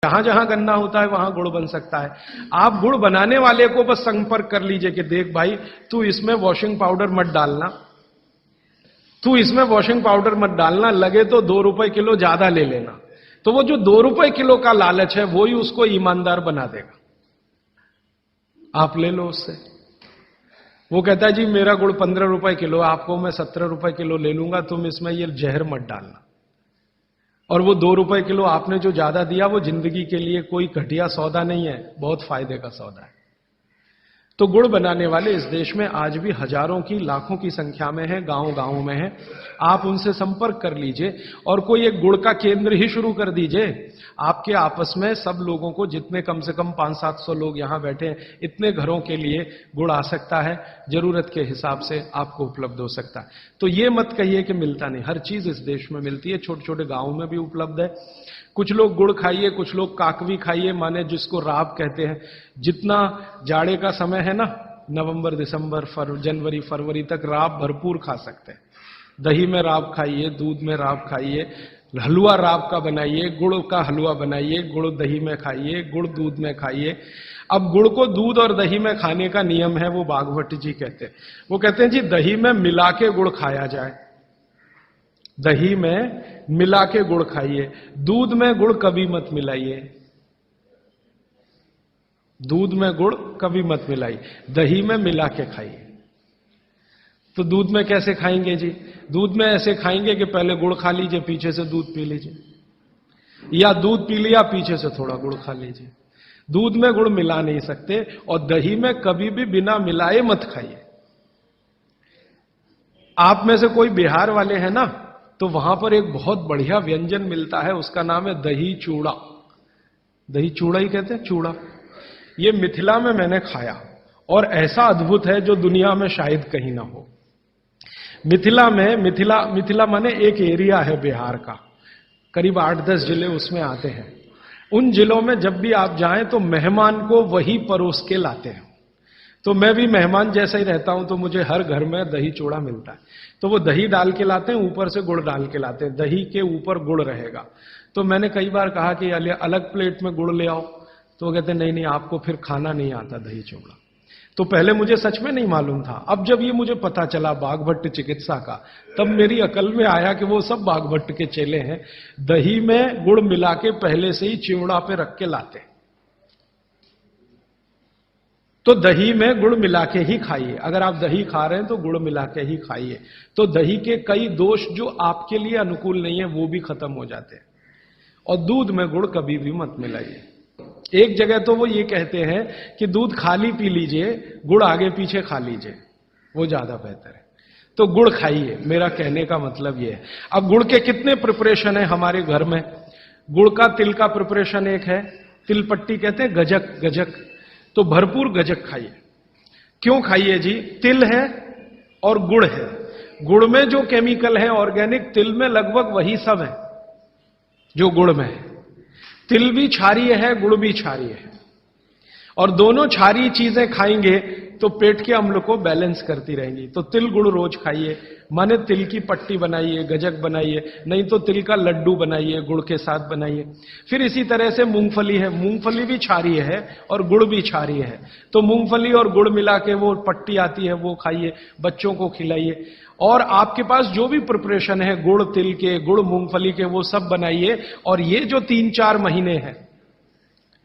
जहां जहां गन्ना होता है वहां गुड़ बन सकता है। आप गुड़ बनाने वाले को बस संपर्क कर लीजिए कि देख भाई, तू इसमें वॉशिंग पाउडर मत डालना, तू इसमें वॉशिंग पाउडर मत डालना, लगे तो 2 रुपए किलो ज्यादा ले लेना। तो वो जो 2 रुपए किलो का लालच है वो ही उसको ईमानदार बना देगा। आप ले लो उससे। वो कहता है जी मेरा गुड़ 15 रुपए किलो, आपको मैं 17 रुपए किलो ले लूंगा, तुम इसमें ये जहर मत डालना। और वो 2 रुपए किलो आपने जो ज्यादा दिया वो जिंदगी के लिए कोई घटिया सौदा नहीं है, बहुत फायदे का सौदा है। तो गुड़ बनाने वाले इस देश में आज भी हजारों की लाखों की संख्या में है, गांव गांव में है। आप उनसे संपर्क कर लीजिए और कोई एक गुड़ का केंद्र ही शुरू कर दीजिए। आपके आपस में सब लोगों को, जितने कम से कम 500-700 लोग यहां बैठे हैं, इतने घरों के लिए गुड़ आ सकता है, जरूरत के हिसाब से आपको उपलब्ध हो सकता है। तो ये मत कहिए कि मिलता नहीं, हर चीज इस देश में मिलती है, छोटे छोटे गांवों में भी उपलब्ध है। कुछ लोग गुड़ खाइए, कुछ लोग काकवी खाइए, माने जिसको राब कहते हैं। जितना जाड़े का समय है ना, नवंबर दिसंबर जनवरी फरवरी तक राब भरपूर खा सकते हैं। दही में राब खाइए, दूध में राब खाइए, हलवा राब का बनाइए, गुड़ का हलवा बनाइए, गुड़ दही में खाइए, गुड़ दूध में खाइए। अब गुड़ को दूध और दही में खाने का नियम है, वो बागभट्ट जी कहते हैं। वो कहते हैं जी दही में मिला के गुड़ खाया जाए, दही में मिला के गुड़ खाइए, दूध में गुड़ कभी मत मिलाइए, दूध में गुड़ कभी मत मिलाइए, दही में मिला के खाइए। तो दूध में कैसे खाएंगे जी? दूध में ऐसे खाएंगे कि पहले गुड़ खा लीजिए, पीछे से दूध पी लीजिए, या दूध पी लिया पीछे से थोड़ा गुड़ खा लीजिए। दूध में गुड़ मिला नहीं सकते, और दही में कभी भी बिना मिलाए मत खाइए। आप में से कोई बिहार वाले हैं ना, तो वहां पर एक बहुत बढ़िया व्यंजन मिलता है, उसका नाम है दही चूड़ा। दही चूड़ा ही कहते हैं, चूड़ा। ये मिथिला में मैंने खाया और ऐसा अद्भुत है जो दुनिया में शायद कहीं ना हो। मिथिला में, मिथिला माने एक एरिया है बिहार का, करीब 8-10 जिले उसमें आते हैं। उन जिलों में जब भी आप जाएं तो मेहमान को वही परोस के लाते हैं। तो मैं भी मेहमान जैसा ही रहता हूं, तो मुझे हर घर में दही चूड़ा मिलता है। तो वो दही डाल के लाते हैं, ऊपर से गुड़ डाल के लाते हैं, दही के ऊपर गुड़ रहेगा। तो मैंने कई बार कहा कि अलग प्लेट में गुड़ ले आओ, तो वो कहते नहीं नहीं, आपको फिर खाना नहीं आता दही चूड़ा। तो पहले मुझे सच में नहीं मालूम था। अब जब ये मुझे पता चला बागभट्ट चिकित्सा का, तब मेरी अकल में आया कि वो सब बागभट्ट के चेले हैं, दही में गुड़ मिला के पहले से ही चिवड़ा पे रख के लाते हैं। तो दही में गुड़ मिला के ही खाइए। अगर आप दही खा रहे हैं तो गुड़ मिला के ही खाइए। तो दही के कई दोष जो आपके लिए अनुकूल नहीं है वो भी खत्म हो जाते हैं। और दूध में गुड़ कभी भी मत मिलाइए। एक जगह तो वो ये कहते हैं कि दूध खाली पी लीजिए, गुड़ आगे पीछे खा लीजिए, वो ज्यादा बेहतर है। तो गुड़ खाइए, मेरा कहने का मतलब ये है। अब गुड़ के कितने प्रिपरेशन है हमारे घर में? गुड़ का तिल का प्रिपरेशन एक है, तिल पट्टी कहते हैं, गजक, गजक। तो भरपूर गजक खाइए। क्यों खाइए जी? तिल है और गुड़ है। गुड़ में जो केमिकल है ऑर्गेनिक, तिल में लगभग वही सब है जो गुड़ में है। तिल भी क्षारीय है, गुड़ भी क्षारीय है, और दोनों क्षारीय चीजें खाएंगे तो पेट के अम्ल को बैलेंस करती रहेंगी। तो तिल गुड़ रोज खाइए, माने तिल की पट्टी बनाइए, गजक बनाइए, नहीं तो तिल का लड्डू बनाइए, गुड़ के साथ बनाइए। फिर इसी तरह से मूंगफली है, मूंगफली भी क्षारीय है और गुड़ भी क्षारीय है। तो मूंगफली और गुड़ मिला के वो पट्टी आती है, वो खाइए, बच्चों को खिलाइए। और आपके पास जो भी प्रिपरेशन है गुड़ तिल के, गुड़ मूंगफली के, वो सब बनाइए। और ये जो 3-4 महीने हैं,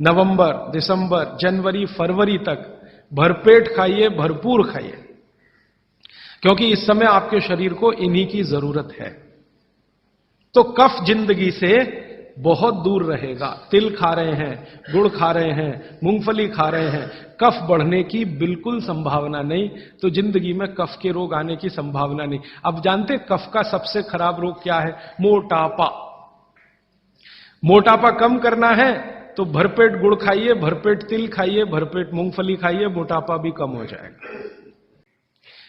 नवंबर दिसंबर जनवरी फरवरी तक, भरपेट खाइए, भरपूर खाइए, क्योंकि इस समय आपके शरीर को इन्हीं की जरूरत है। तो कफ जिंदगी से बहुत दूर रहेगा। तिल खा रहे हैं, गुड़ खा रहे हैं, मूंगफली खा रहे हैं, कफ बढ़ने की बिल्कुल संभावना नहीं। तो जिंदगी में कफ के रोग आने की संभावना नहीं। अब जानते कफ का सबसे खराब रोग क्या है? मोटापा। मोटापा कम करना है तो भरपेट गुड़ खाइए, भरपेट तिल खाइए, भरपेट मूंगफली खाइए, मोटापा भी कम हो जाएगा।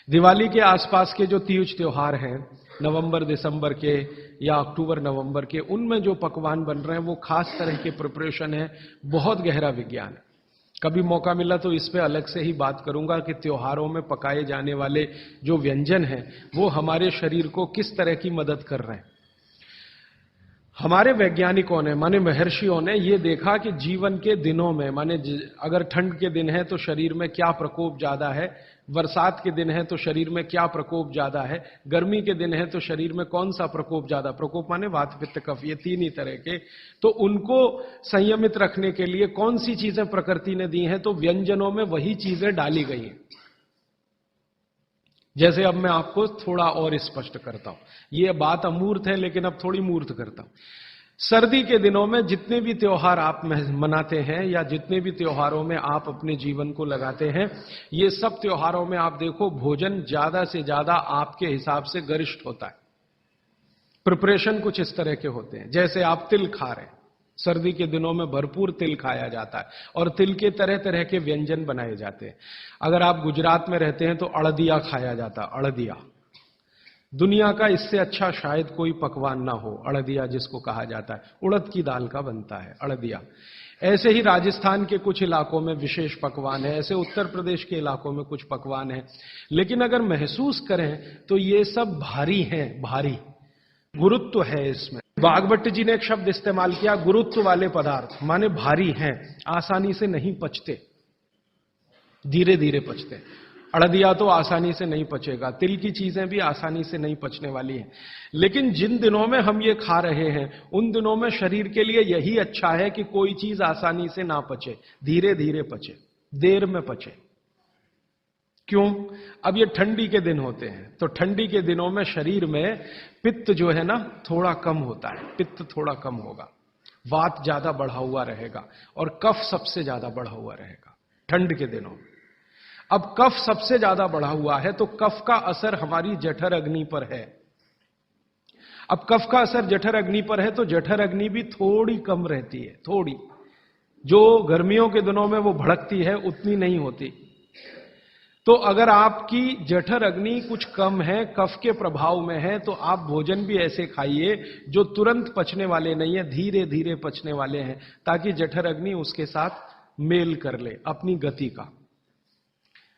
दिवाली के आसपास के जो तीज त्योहार हैं, नवंबर दिसंबर के या अक्टूबर नवंबर के, उनमें जो पकवान बन रहे हैं वो खास तरह के प्रिपरेशन है, बहुत गहरा विज्ञान है। कभी मौका मिला तो इस पे अलग से ही बात करूंगा कि त्योहारों में पकाए जाने वाले जो व्यंजन हैं वो हमारे शरीर को किस तरह की मदद कर रहे हैं। हमारे वैज्ञानिकों ने माने महर्षियों ने ये देखा कि जीवन के दिनों में माने अगर ठंड के दिन है तो शरीर में क्या प्रकोप ज्यादा है, बरसात के दिन है तो शरीर में क्या प्रकोप ज्यादा है, गर्मी के दिन है तो शरीर में कौन सा प्रकोप ज्यादा, प्रकोप माने वात पित्त कफ, ये तीन ही तरह के, तो उनको संयमित रखने के लिए कौन सी चीजें प्रकृति ने दी हैं, तो व्यंजनों में वही चीजें डाली गई हैं। जैसे अब मैं आपको थोड़ा और स्पष्ट करता हूं, ये बात अमूर्त है लेकिन अब थोड़ी मूर्त करता हूं। सर्दी के दिनों में जितने भी त्योहार आप मनाते हैं या जितने भी त्योहारों में आप अपने जीवन को लगाते हैं, ये सब त्योहारों में आप देखो भोजन ज्यादा से ज्यादा आपके हिसाब से गरिष्ठ होता है। प्रिपरेशन कुछ इस तरह के होते हैं, जैसे आप तिल खा रहे हैं, सर्दी के दिनों में भरपूर तिल खाया जाता है और तिल के तरह तरह के व्यंजन बनाए जाते हैं। अगर आप गुजरात में रहते हैं तो अड़दिया खाया जाता है, अड़दिया। दुनिया का इससे अच्छा शायद कोई पकवान ना हो, अड़दिया जिसको कहा जाता है, उड़द की दाल का बनता है अड़दिया। ऐसे ही राजस्थान के कुछ इलाकों में विशेष पकवान है, ऐसे उत्तर प्रदेश के इलाकों में कुछ पकवान है। लेकिन अगर महसूस करें तो ये सब भारी हैं, भारी गुरुत्व है इसमें। वाघभट्ट जी ने एक शब्द इस्तेमाल किया, गुरुत्व वाले पदार्थ, माने भारी हैं, आसानी से नहीं पचते, धीरे धीरे पचते। अड़दिया तो आसानी से नहीं पचेगा, तिल की चीजें भी आसानी से नहीं पचने वाली हैं। लेकिन जिन दिनों में हम ये खा रहे हैं उन दिनों में शरीर के लिए यही अच्छा है कि कोई चीज आसानी से ना पचे, धीरे धीरे पचे, देर में पचे। क्यों? अब ये ठंडी के दिन होते हैं, तो ठंडी के दिनों में शरीर में पित्त जो है ना थोड़ा कम होता है, पित्त थोड़ा कम होगा, वात ज्यादा बढ़ा हुआ रहेगा और कफ सबसे ज्यादा बढ़ा हुआ रहेगा ठंड के दिनों में। अब कफ सबसे ज्यादा बढ़ा हुआ है तो कफ का असर हमारी जठर अग्नि पर है। अब कफ का असर जठर अग्नि पर है तो जठर अग्नि भी थोड़ी कम रहती है, थोड़ी, जो गर्मियों के दिनों में वो भड़कती है उतनी नहीं होती। तो अगर आपकी जठर अग्नि कुछ कम है, कफ के प्रभाव में है, तो आप भोजन भी ऐसे खाइए जो तुरंत पचने वाले नहीं है, धीरे धीरे पचने वाले हैं, ताकि जठर अग्नि उसके साथ मेल कर ले अपनी गति का।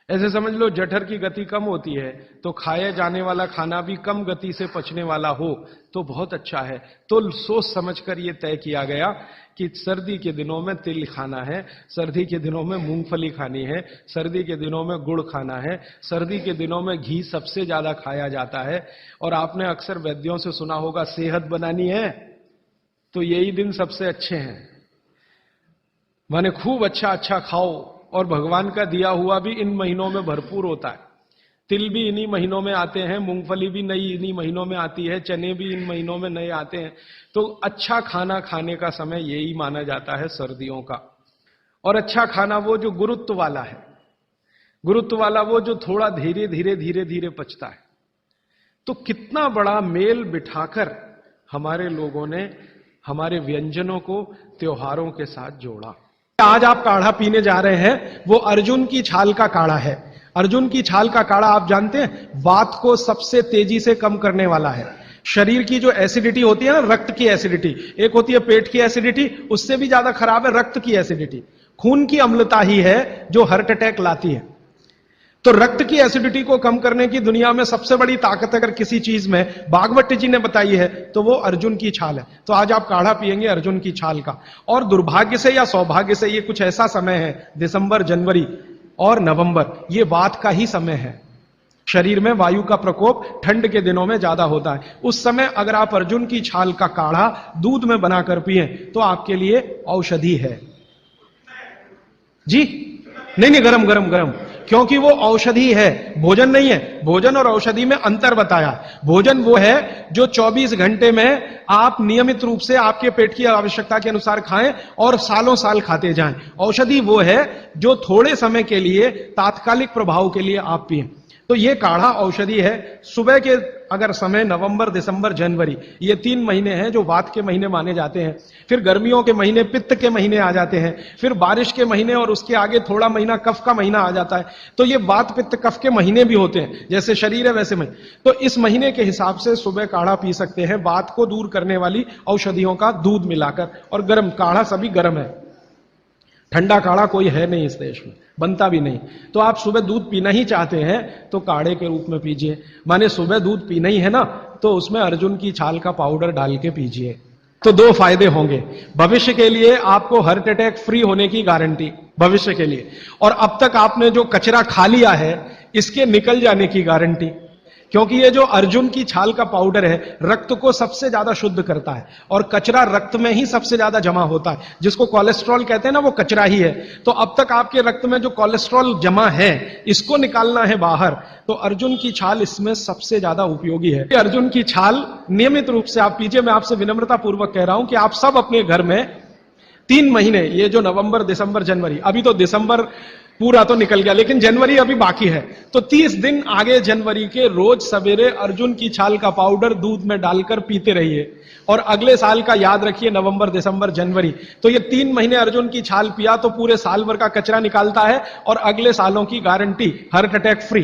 ऐसे समझ लो जठर की गति कम होती है तो खाए जाने वाला खाना भी कम गति से पचने वाला हो तो बहुत अच्छा है। तो सोच समझकर यह तय किया गया कि सर्दी के दिनों में तिल खाना है, सर्दी के दिनों में मूंगफली खानी है, सर्दी के दिनों में गुड़ खाना है, सर्दी के दिनों में घी सबसे ज्यादा खाया जाता है। और आपने अक्सर वैद्यों से सुना होगा सेहत बनानी है तो यही दिन सबसे अच्छे हैं, माने खूब अच्छा अच्छा खाओ। और भगवान का दिया हुआ भी इन महीनों में भरपूर होता है। तिल भी इन्हीं महीनों में आते हैं, मूंगफली भी नई इन्हीं महीनों में आती है, चने भी इन महीनों में नए आते हैं। तो अच्छा खाना खाने का समय यही माना जाता है सर्दियों का। और अच्छा खाना वो जो गुरुत्व वाला है, गुरुत्व वाला वो जो थोड़ा धीरे धीरे धीरे धीरे पचता है। तो कितना बड़ा मेल बिठाकर हमारे लोगों ने हमारे व्यंजनों को त्योहारों के साथ जोड़ा। आज आप काढ़ा पीने जा रहे हैं, वो अर्जुन की छाल का काढ़ा है। अर्जुन की छाल का काढ़ा आप जानते हैं वात को सबसे तेजी से कम करने वाला है। शरीर की जो एसिडिटी होती है ना, रक्त की एसिडिटी, एक होती है पेट की एसिडिटी, उससे भी ज्यादा खराब है रक्त की एसिडिटी। खून की अम्लता ही है जो हार्ट अटैक लाती है। तो रक्त की एसिडिटी को कम करने की दुनिया में सबसे बड़ी ताकत अगर किसी चीज में वाघभट्ट जी ने बताई है तो वो अर्जुन की छाल है। तो आज आप काढ़ा पिएंगे अर्जुन की छाल का। और दुर्भाग्य से या सौभाग्य से ये कुछ ऐसा समय है, दिसंबर, जनवरी और नवंबर, ये वात का ही समय है। शरीर में वायु का प्रकोप ठंड के दिनों में ज्यादा होता है। उस समय अगर आप अर्जुन की छाल का काढ़ा दूध में बनाकर पिए तो आपके लिए औषधि है। जी नहीं, गरम गरम गरम, क्योंकि वो औषधि है, भोजन नहीं है। भोजन और औषधि में अंतर बताया। भोजन वो है जो 24 घंटे में आप नियमित रूप से आपके पेट की आवश्यकता के अनुसार खाएं और सालों साल खाते जाएं। औषधि वो है जो थोड़े समय के लिए, तात्कालिक प्रभाव के लिए आप पिएं। तो ये काढ़ा औषधि है। सुबह के अगर समय नवंबर, दिसंबर, जनवरी, ये 3 महीने हैं जो वात के महीने माने जाते हैं। फिर गर्मियों के महीने पित्त के महीने आ जाते हैं। फिर बारिश के महीने और उसके आगे थोड़ा महीना कफ का महीना आ जाता है। तो ये वात पित्त कफ के महीने भी होते हैं, जैसे शरीर है वैसे में। तो इस महीने के हिसाब से सुबह काढ़ा पी सकते हैं, वात को दूर करने वाली औषधियों का दूध मिलाकर। और गर्म काढ़ा सभी गर्म है, ठंडा काढ़ा कोई है नहीं इस देश में, बनता भी नहीं। तो आप सुबह दूध पीना ही चाहते हैं तो काढ़े के रूप में पीजिए। माने सुबह दूध पीना ही है ना, तो उसमें अर्जुन की छाल का पाउडर डाल के पीजिए। तो दो फायदे होंगे। भविष्य के लिए आपको हार्ट अटैक फ्री होने की गारंटी, भविष्य के लिए। और अब तक आपने जो कचरा खा लिया है इसके निकल जाने की गारंटी, क्योंकि ये जो अर्जुन की छाल का पाउडर है रक्त को सबसे ज्यादा शुद्ध करता है, और कचरा रक्त में ही सबसे ज्यादा जमा होता है, जिसको कोलेस्ट्रॉल कहते हैं ना, वो कचरा ही है। तो अब तक आपके रक्त में जो कोलेस्ट्रॉल जमा है इसको निकालना है बाहर, तो अर्जुन की छाल इसमें सबसे ज्यादा उपयोगी है। अर्जुन की छाल नियमित रूप से आप पीजिए। मैं आपसे विनम्रता पूर्वक कह रहा हूं कि आप सब अपने घर में 3 महीने, ये जो नवंबर, दिसंबर, जनवरी, अभी तो दिसंबर पूरा तो निकल गया लेकिन जनवरी अभी बाकी है, तो 30 दिन आगे जनवरी के रोज सवेरे अर्जुन की छाल का पाउडर दूध में डालकर पीते रहिए। और अगले साल का याद रखिए, नवंबर, दिसंबर, जनवरी, तो ये 3 महीने अर्जुन की छाल पिया तो पूरे साल भर का कचरा निकालता है, और अगले सालों की guarantee heart attack free.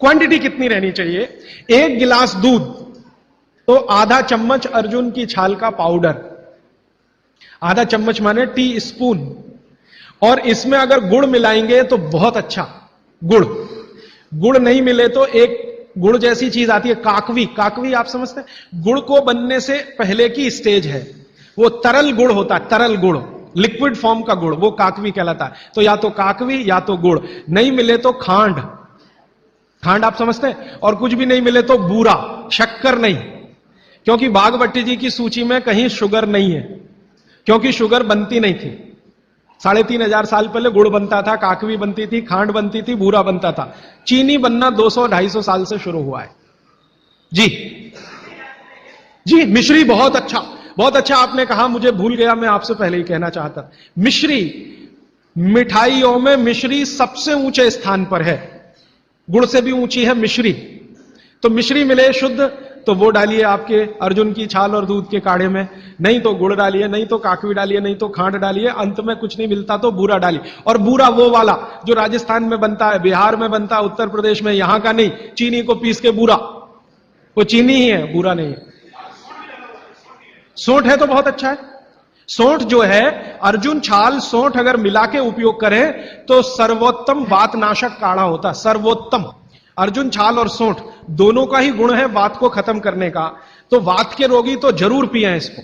Quantity कितनी रहनी चाहिए? 1 गिलास दूध तो आधा चम्मच अर्जुन की छाल का पाउडर, आधा चम्मच माने टी स्पून। और इसमें अगर गुड़ मिलाएंगे तो बहुत अच्छा। गुड़ नहीं मिले तो एक गुड़ जैसी चीज आती है काकवी, काकवी आप समझते हैं? गुड़ को बनने से पहले की स्टेज है, वो तरल गुड़ होता है, तरल गुड़, लिक्विड फॉर्म का गुड़, वो काकवी कहलाता है। तो या तो काकवी या तो गुड़, नहीं मिले तो खांड, खांड आप समझते हैं? और कुछ भी नहीं मिले तो बूरा, शक्कर नहीं, क्योंकि बागवती जी की सूची में कहीं शुगर नहीं है, क्योंकि शुगर बनती नहीं थी। 3500 साल पहले गुड़ बनता था, काकवी बनती थी, खांड बनती थी, बूरा बनता था। चीनी बनना 200-250 साल से शुरू हुआ है। जी मिश्री बहुत अच्छा, बहुत अच्छा आपने कहा, मुझे भूल गया, मैं आपसे पहले ही कहना चाहता। मिश्री, मिठाइयों में मिश्री सबसे ऊंचे स्थान पर है, गुड़ से भी ऊंची है मिश्री। तो मिश्री मिले शुद्ध तो वो डालिए आपके अर्जुन की छाल और दूध के काढ़े में, नहीं तो गुड़ डालिए, नहीं तो काकवी डालिए, नहीं तो खांड डालिए, अंत में कुछ नहीं मिलता तो बूरा डालिए। और बूरा वो वाला जो राजस्थान में बनता है, बिहार में बनता है, उत्तर प्रदेश में, यहां का नहीं, चीनी को पीस के बूरा, वो चीनी ही है, बूरा नहीं है। सोंठ है तो बहुत अच्छा है। सोंठ जो है, अर्जुन छाल सोंठ अगर मिला के उपयोग करें तो सर्वोत्तम वातनाशक काढ़ा होता है, सर्वोत्तम। अर्जुन छाल और सोंठ दोनों का ही गुण है वात को खत्म करने का, तो वात के रोगी तो जरूर पिएं इसको।